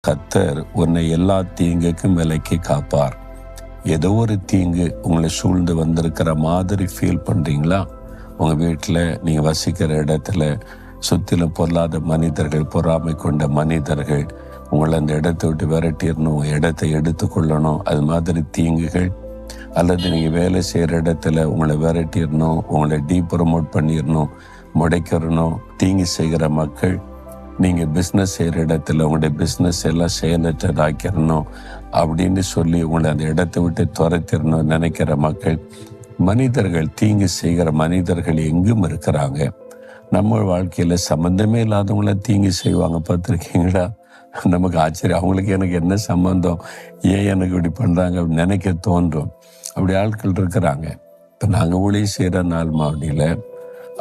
கர்த்தர் உன்னை எல்லா தீங்குக்கும் விலக்கி காப்பார். ஏதோ ஒரு தீங்கு உங்களை சூழ்ந்து வந்திருக்கிற மாதிரி ஃபீல் பண்ணுறீங்களா? உங்கள் வீட்டில் நீங்கள் வசிக்கிற இடத்துல சுற்றிலும் பொல்லாத மனிதர்கள், பொறாமை கொண்ட மனிதர்கள் உங்களை அந்த இடத்தை விட்டு விரட்டிடணும், இடத்தை எடுத்துக்கொள்ளணும், அது மாதிரி தீங்குகள். அல்லது நீங்கள் வேலை செய்கிற இடத்துல உங்களை விரட்டிடணும், உங்களை ப்ரமோட் பண்ணிடணும், முடைக்கிறணும், தீங்கு செய்கிற மக்கள். நீங்கள் பிஸ்னஸ் செய்கிற இடத்துல உங்களுடைய பிஸ்னஸ் எல்லாம் செயலற்றதாக்கிடணும் அப்படின்னு சொல்லி உங்களை அந்த இடத்தை விட்டு துரத்திடணும் நினைக்கிற மக்கள். மனிதர்கள், தீங்கு செய்கிற மனிதர்கள் எங்கும் இருக்கிறாங்க. நம்ம வாழ்க்கையில் சம்மந்தமே இல்லாதவங்கள தீங்கு செய்வாங்க, பார்த்துருக்கீங்களா? நமக்கு ஆச்சரியம், அவங்களுக்கு எனக்கு என்ன சம்பந்தம், ஏன் எனக்கு இப்படி பண்ணுறாங்க அப்படின்னு நினைக்க தோன்றும். அப்படி ஆட்கள் இருக்கிறாங்க. இப்போ நாங்கள் ஊழியம் செய்கிற நாள் மாவடியில்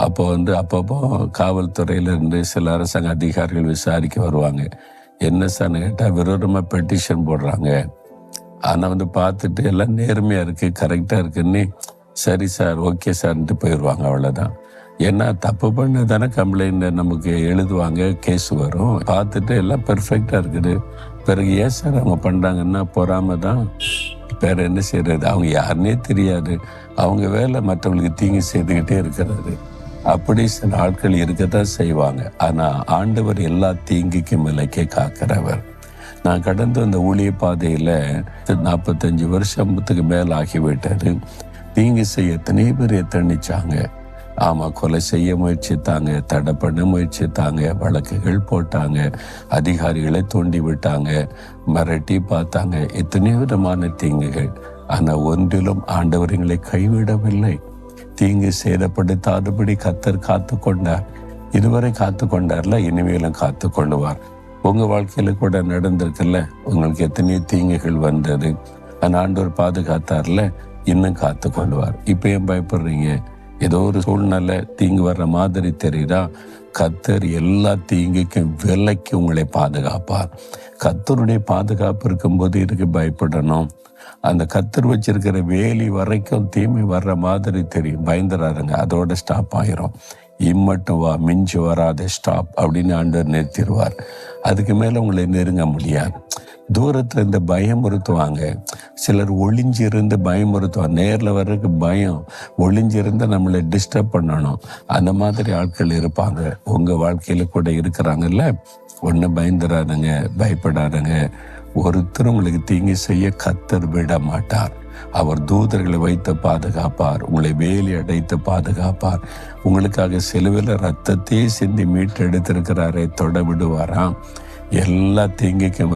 அப்பப்போ காவல்துறையிலேருந்து சில அரசாங்க அதிகாரிகள் விசாரிக்க வருவாங்க. என்ன சார்னு கேட்டால் விரோதமாக பெட்டிஷன் போடுறாங்க. ஆனால் பார்த்துட்டு எல்லாம் நேர்மையாக இருக்குது, கரெக்டாக இருக்குன்னு சரி சார், ஓகே சார்ன்ட்டு போயிடுவாங்க, அவ்வளோதான். ஏன்னா தப்பு பண்ண தானே கம்ப்ளைண்ட் நமக்கு எழுதுவாங்க, கேஸ் வரும். பார்த்துட்டு எல்லாம் பெர்ஃபெக்டாக இருக்குது. பிறகு ஏன் சார் அவங்க பண்ணுறாங்கன்னா பொறாம தான், வேறு என்ன செய்கிறது, அவங்க யாருன்னே தெரியாது, அவங்க வேலை மற்றவங்களுக்கு தீங்கு செய்துக்கிட்டே இருக்கிறது. அப்படி சில ஆட்கள் இருக்கத்தான் செய்வாங்க. ஆனால் ஆண்டவர் எல்லா தீங்குக்கும் விலக்கி காக்கிறவர். நான் கடந்து அந்த ஊழிய பாதையில் 45 வருஷத்துக்கு மேலே ஆகிவிட்டாரு. தீங்கு செய்ய எத்தனை பேர் எத்தனிச்சாங்க. ஆமாம், கொலை செய்ய முயற்சித்தாங்க, தடை பண்ண முயற்சித்தாங்க, வழக்குகள் போட்டாங்க, அதிகாரிகளை தூண்டி விட்டாங்க, மிரட்டி பார்த்தாங்க, எத்தனையோ விதமான தீங்குகள். ஆனால் ஒன்றிலும் ஆண்டவர்களை கைவிடவில்லை. தீங்கு சேதப்படுத்தாதபடி கர்த்தர் காத்து கொண்டார். இதுவரை காத்து கொண்டார்ல, இனிமேலும் காத்து கொள்ளுவார். உங்கள் வாழ்க்கையில் கூட நடந்திருக்குல்ல, உங்களுக்கு எத்தனையோ தீங்குகள் வந்தது, ஆனால் ஆண்டவர் பாதுகாத்தார்ல, இன்னும் காத்து கொள்ளுவார். இப்போ ஏன் பயப்படுறீங்க? ஏதோ ஒரு சூழ்நிலை தீங்கு வர்ற மாதிரி தெரியுதா? கர்த்தர் எல்லா தீங்குக்கும் விலக்கி உங்களை பாதுகாப்பார். கர்த்தருடைய பாதுகாப்பு இருக்கும்போது இதுக்கு பயப்படணும். அந்த கர்த்தர் வச்சிருக்கிற வேலி வரைக்கும் தீமை வர்ற மாதிரி தெரியும், பயந்துடாதுங்க, அதோட ஸ்டாப் ஆயிரும். இம்மட்டும் வா, மிஞ்சி வராத, ஸ்டாப் அப்படின்னு ஆண்டவர் நிறுத்திடுவார். அதுக்கு மேலே உங்களை நெருங்க முடியாது. தூரத்தில் இருந்து பயமுறுத்துவாங்க, சிலர் ஒளிஞ்சிருந்து பயமுறுத்துவாங்க. நேரில் வர்றதுக்கு பயம், ஒளிஞ்சிருந்து நம்மளை டிஸ்டர்ப் பண்ணணும். அந்த மாதிரி ஆட்கள் இருப்பாங்க. உங்கள் வாழ்க்கையில் கூட இருக்கிறாங்கல்ல. ஒன்றும் பயந்துடாதுங்க, பயப்படாதுங்க. ஒருத்தர் உங்களுக்கு தீங்கு செய்ய கர்த்தர் விட மாட்டார். அவர் தூதர்களை வைத்து பாதுகாப்பார், உங்களை வேலி அடைத்து பாதுகாப்பார். உங்களுக்காக சிலுவையில் ரத்தத்தையே சிந்தி மீட்டு எடுத்திருக்கிறாரே, தொட விடுவாராம். எல்லா தீங்குக்கும்